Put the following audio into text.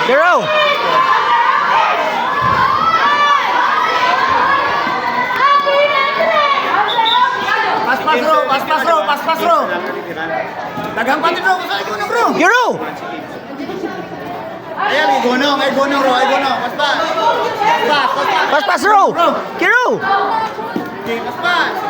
Zero. Pas bro. Dagang pati bro, ay gono bro. Zero. Ayan, ay gono bro, Pas pa. Pas, bro. Zero. Okay, pas pa.